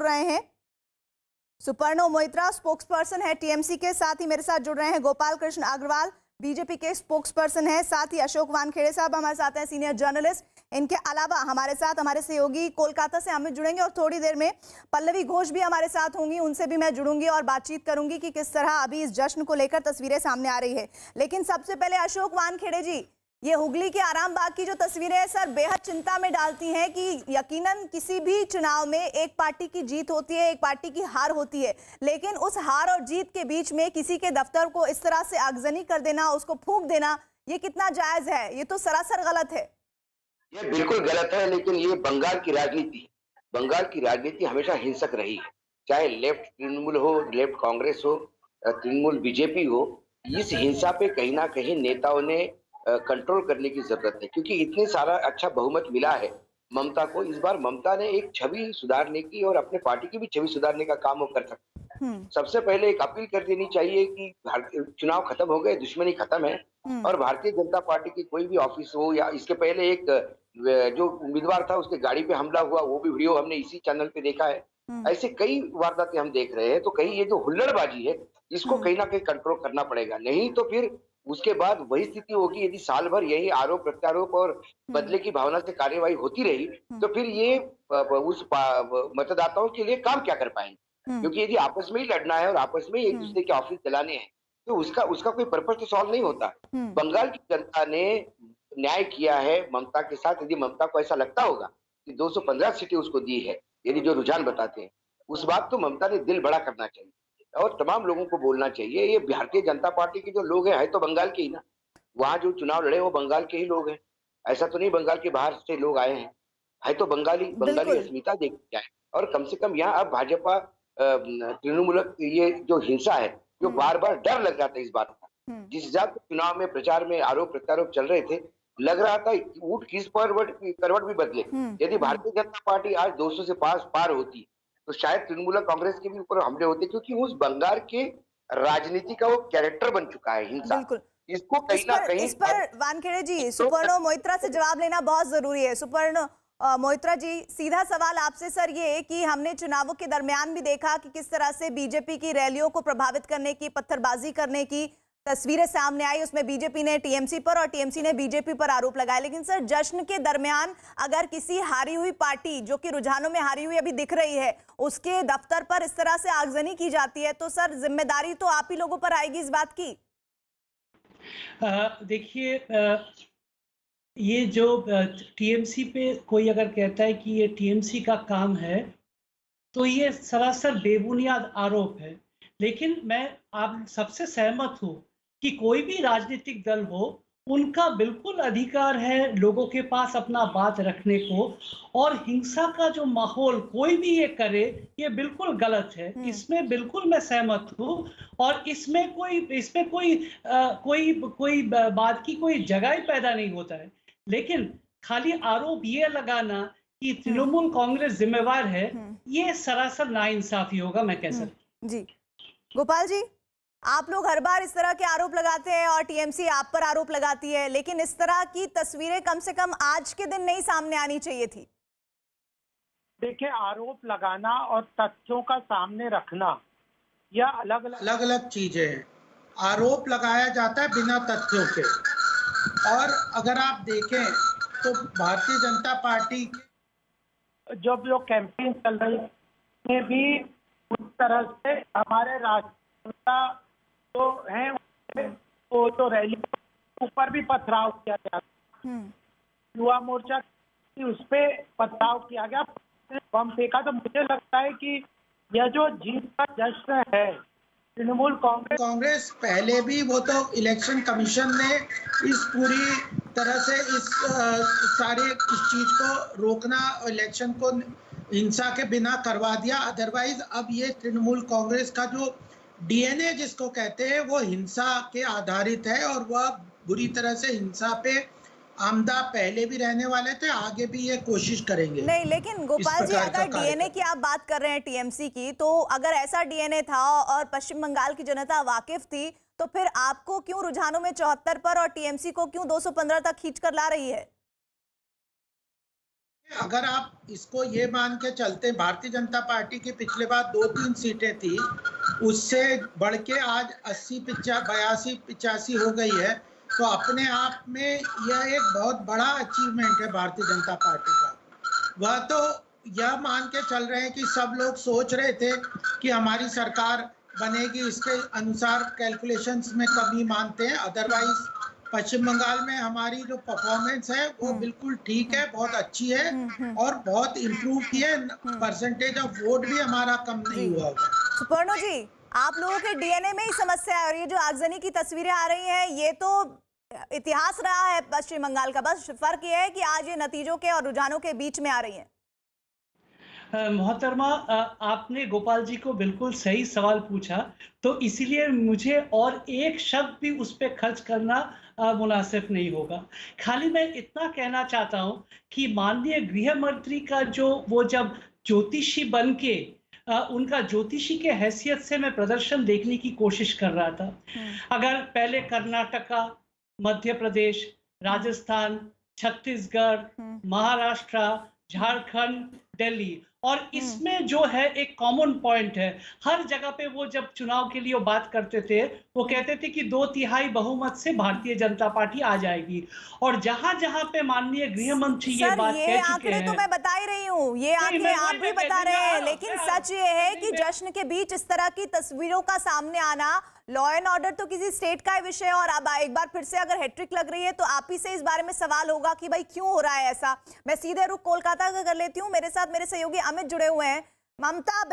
रहे हैं। सुपर्णो Moitra spokes person है टीएमसी के, साथ ही मेरे साथ जुड़ रहे हैं गोपाल कृष्ण अग्रवाल बीजेपी के स्पोक्स पर्सन है, साथ ही अशोक वानखेड़े साहब हमारे साथ हैं, सीनियर जर्नलिस्ट। इनके अलावा हमारे साथ हमारे सहयोगी कोलकाता से अमित जुड़ेंगे और थोड़ी देर में पल्लवी घोष भी हमारे साथ होंगी, उनसे भी मैं जुड़ूंगी और बातचीत करूंगी कि किस तरह अभी इस जश्न को लेकर तस्वीरें सामने आ रही है। लेकिन सबसे पहले अशोक वानखेड़े जी, ये हुगली के आराम बाग की जो तस्वीरें हैं सर, बेहद चिंता में डालती हैं कि यकीनन किसी भी चुनाव में एक पार्टी की जीत होती है, एक पार्टी की हार होती है, लेकिन उस हार और जीत के बीच में किसी के दफ्तर को इस तरह से आगजनी कर देना, उसको फूंक देना, ये कितना जायज है? ये तो सरासर गलत है। ये बिल्कुल गलत है, लेकिन ये बंगाल की राजनीति, बंगाल की राजनीति हमेशा हिंसक रही है। चाहे लेफ्ट तृणमूल हो, लेफ्ट कांग्रेस हो, तृणमूल बीजेपी हो, इस हिंसा पे कहीं ना कहीं नेताओं ने कंट्रोल करने की जरूरत है, क्योंकि इतने सारा अच्छा बहुमत मिला है ममता को। इस बार ममता ने एक छवि सुधारने की और अपने पार्टी की भी छवि सुधारने का काम वो कर सकते हैं। सबसे पहले एक अपील कर देनी चाहिए कि चुनाव खत्म हो गए, दुश्मनी खत्म है, और भारतीय जनता पार्टी की कोई भी ऑफिस हो, या इसके पहले एक जो उम्मीदवार था उसके गाड़ी पे हमला हुआ, वो भी वीडियो हमने इसी चैनल पे देखा है। ऐसे कई वारदातें हम देख रहे हैं, तो कहीं ये जो हुल्लड़बाजी है इसको कहीं ना कहीं कंट्रोल करना पड़ेगा, नहीं तो फिर उसके बाद वही स्थिति होगी। यदि साल भर यही आरोप प्रत्यारोप और बदले की भावना से कार्यवाही होती रही, तो फिर ये उस मतदाताओं के लिए काम क्या कर पाएंगे? क्योंकि यदि आपस में ही लड़ना है और आपस में एक दूसरे के ऑफिस चलाने हैं, तो उसका कोई पर्पस तो सॉल्व नहीं होता। बंगाल की जनता ने न्याय किया है ममता के साथ। यदि ममता को ऐसा लगता होगा कि 215 सीटें उसको दी है, यदि जो रुझान बताते हैं, उस बात तो ममता ने दिल बड़ा करना चाहिए और तमाम लोगों को बोलना चाहिए। ये भारतीय जनता पार्टी के जो लोग हैं, है तो बंगाल के ही ना। वहाँ जो चुनाव लड़े वो बंगाल के ही लोग हैं, ऐसा तो नहीं बंगाल के बाहर से लोग आए हैं, है तो बंगाली अस्मिता देखी जाए। और कम से कम यहाँ अब भाजपा तृणमूल ये जो हिंसा है, जो बार बार डर लग जाता है इस बात का। जिस हिसाब से चुनाव में प्रचार में आरोप प्रत्यारोप चल रहे थे, लग रहा था ऊँट किस करवट भी बदले। यदि भारतीय जनता पार्टी आज 200 से पार होती, तो शायद तृणमूल कांग्रेस के भी ऊपर हमले होते, क्योंकि उस बंगाल के राजनीति का वो कैरेक्टर बन चुका है हिंसा। इसको कहीं ना कहीं इस पर वानखेड़े जी, सुपर्णो मोइत्रा से जवाब लेना बहुत जरूरी है। सुपर्णो मोइत्रा जी, सीधा सवाल आपसे सर ये कि हमने चुनावों के दरमियान भी देखा कि किस तरह से बीजेपी की रैलियों को प्रभावित करने की, पत्थरबाजी करने की तस्वीरें सामने आई। उसमें बीजेपी ने टीएमसी पर और टीएमसी ने बीजेपी पर आरोप लगाए। लेकिन सर, जश्न के दरमियान अगर किसी हारी हुई पार्टी, जो कि रुझानों में हारी हुई अभी दिख रही है, उसके दफ्तर पर इस तरह से आगजनी की जाती है, तो सर जिम्मेदारी तो आप ही लोगों पर आएगी इस बात की। देखिए, ये जो टीएमसी पे कोई अगर कहता है कि ये टीएमसी का काम है, तो ये सरासर बेबुनियाद आरोप है। लेकिन मैं आप सबसे सहमत हूँ कि कोई भी राजनीतिक दल हो, उनका बिल्कुल अधिकार है लोगों के पास अपना बात रखने को, और हिंसा का जो माहौल कोई भी ये करे, ये बिल्कुल गलत है। इसमें बिल्कुल मैं सहमत हूँ, और इसमें कोई बात की कोई जगह ही पैदा नहीं होता है। लेकिन खाली आरोप ये लगाना कि तृणमूल कांग्रेस जिम्मेवार है, ये सरासर नाइंसाफी होगा, मैं कह सकता। जी गोपाल जी, आप लोग हर बार इस तरह के आरोप लगाते हैं और टीएमसी आप पर आरोप लगाती है, लेकिन इस तरह की तस्वीरें कम से कम आज के दिन नहीं सामने आनी चाहिए थी। देखिए, आरोप लगाना और तथ्यों का सामने रखना, यह अलग अलग चीजें हैं। आरोप लगाया जाता है बिना तथ्यों के, और अगर आप देखें तो भारतीय जनता पार्टी जब जो कैंपेन चल रही है भी उस तरह से हमारे राष्ट्रनेता जो हैं वो तो रैली ऊपर भी पथराव किया गया, युवा मोर्चा उस पे पथराव किया गया, बम फेंका। तो मुझे लगता है कि यह जो जीत का जश्न है तृणमूल कांग्रेस पहले भी, वो तो इलेक्शन कमीशन ने इस पूरी तरह से इस चीज को रोकना, इलेक्शन को हिंसा के बिना करवा दिया। अदरवाइज अब ये तृणमूल कांग्रेस का जो डीएनए जिसको कहते हैं, वो हिंसा के आधारित है, और वह बुरी तरह से हिंसा पे आमदा पहले भी रहने वाले थे, आगे भी ये कोशिश करेंगे। नहीं, लेकिन गोपाल जी, अगर डीएनए की आप बात कर रहे हैं टीएमसी की, तो अगर ऐसा डीएनए था और पश्चिम बंगाल की जनता वाकिफ थी, तो फिर आपको क्यों रुझानों में 74 पर और टीएमसी को क्यों 215 तक खींच कर ला रही है? अगर आप इसको ये मान के चलते, भारतीय जनता पार्टी की पिछले बार 2-3 सीटें थी, उससे बढ़ के आज 80 82 85 हो गई है, तो अपने आप में यह एक बहुत बड़ा अचीवमेंट है भारतीय जनता पार्टी का। वह तो यह मान के चल रहे हैं कि सब लोग सोच रहे थे कि हमारी सरकार बनेगी, इसके अनुसार कैलकुलेशंस में कमी मानते हैं। अदरवाइज पश्चिम बंगाल में हमारी जो परफॉर्मेंस है वो बिल्कुल ठीक है, बहुत अच्छी है और बहुत इम्प्रूव की है। परसेंटेज ऑफ वोट भी हमारा कम नहीं हुआ होगा। सुपर्णो जी, आप लोगों के डीएनए में ही समस्या है और ये जो आगजनी की तस्वीरें आ रही हैं ये तो इतिहास रहा है पश्चिम बंगाल का, बस फर्क ये है कि आज ये नतीजों के और रुझानों के बीच में आ रही हैं। मोहतरमा, आपने गोपाल जी को बिल्कुल सही सवाल पूछा, तो इसीलिए मुझे और एक शब्द भी उस पर खर्च करना मुनासिब नहीं होगा। खाली मैं इतना कहना चाहता हूं कि माननीय गृह मंत्री का जो वो जब ज्योतिषी बन के उनका ज्योतिषी के हैसियत से मैं प्रदर्शन देखने की कोशिश कर रहा था। अगर पहले कर्नाटका, मध्य प्रदेश, राजस्थान, छत्तीसगढ़, महाराष्ट्र, झारखंड, दिल्ली, और इसमें जो है एक कॉमन पॉइंट है, हर जगह पे वो जब चुनाव के लिए वो बात करते थे वो कहते थे कि 2/3 बहुमत से भारतीय जनता पार्टी आ जाएगी। और जहां जहां पे माननीय गृह मंत्री ये बात कह चुके हैं। आंकड़े तो मैं बता ही रही हूँ, ये आंकड़े आप भी बता रहे हैं, लेकिन सच ये है कि जश्न के बीच इस तरह की तस्वीरों का सामने आना, लॉ एंड ऑर्डर तो किसी स्टेट का विषय है और अब एक बार फिर से अगर हैट्रिक लग रही है तो आप ही से इस बारे में सवाल होगा कि भाई क्यों हो रहा है ऐसा। मैं सीधे रुख कोलकाता का कर लेती हूँ, मेरे साथ मेरे सहयोगी अमित जुड़े हुए हैं। ममता